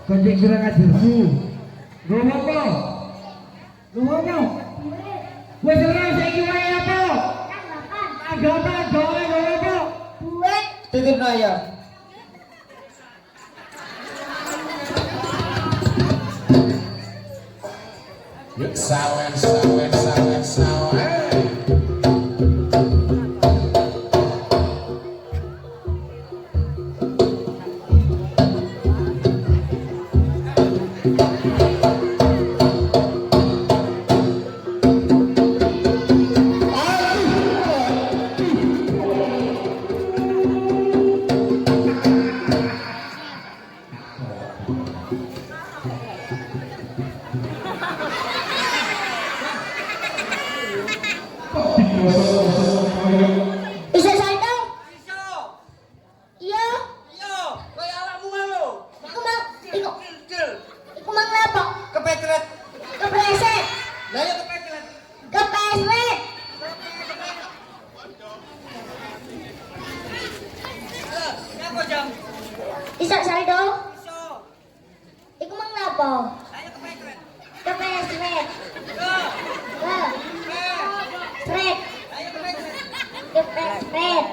Konjek kurang ajar. Gowo apa? Wes ora saiki wae apa? Tanggapan gowo apa? Duit. Titipno ya. Yuk sawen. Bisa saldo? Bisa. Iku mang lapo? Saya kepesret. Kepesret. Sret. Saya kepesret.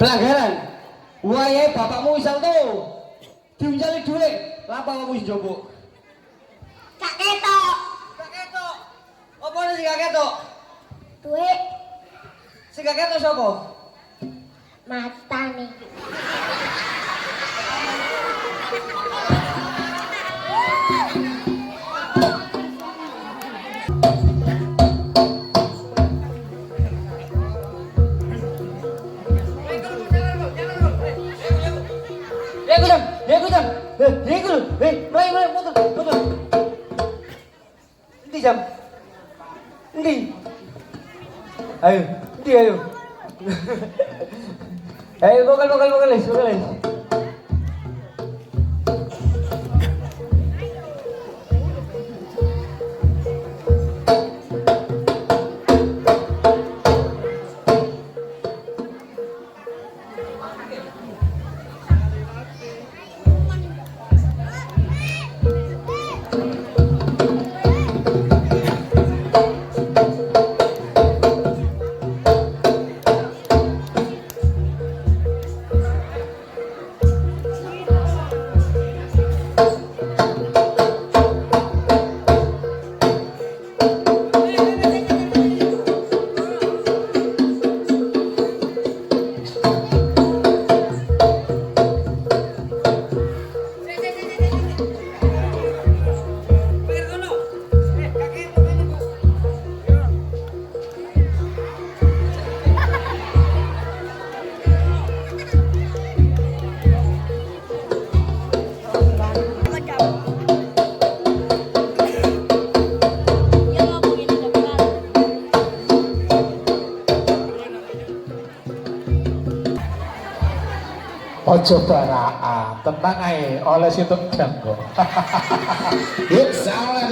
Pelanggaran. Wayahe bapakmu isang tuh. Diunjali dhuwit. Lapa kamu wis njobok? Kak ketok. Apa sing gak ketok? Duit Sing gak ketok sapa? mata nih. Mulai, motor. Endi jam? Endi? Ayo. Ayo, vokalis. Ojo baraan, tenang ae, oleh situ janggo. Yuk, sawan.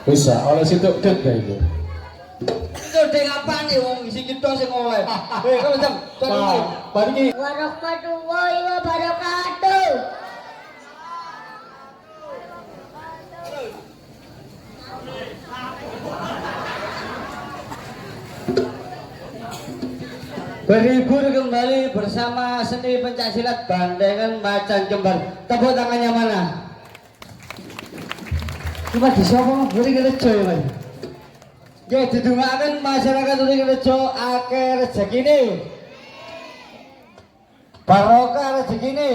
Bisa, oleh situ deng itu. Itu deng apaan nih wong isi kita sing oleh. Kalau jam Mari Warahmatullahi wabarakatuh. berhibur kembali bersama seni pencaksilat Bandengan Macan Jember. Tepuk tangannya mana? Cuma di siapa beri rejo ya mas? Ya didungakan masyarakat beri rejo akhir rezeki ini, barokah rezeki ini.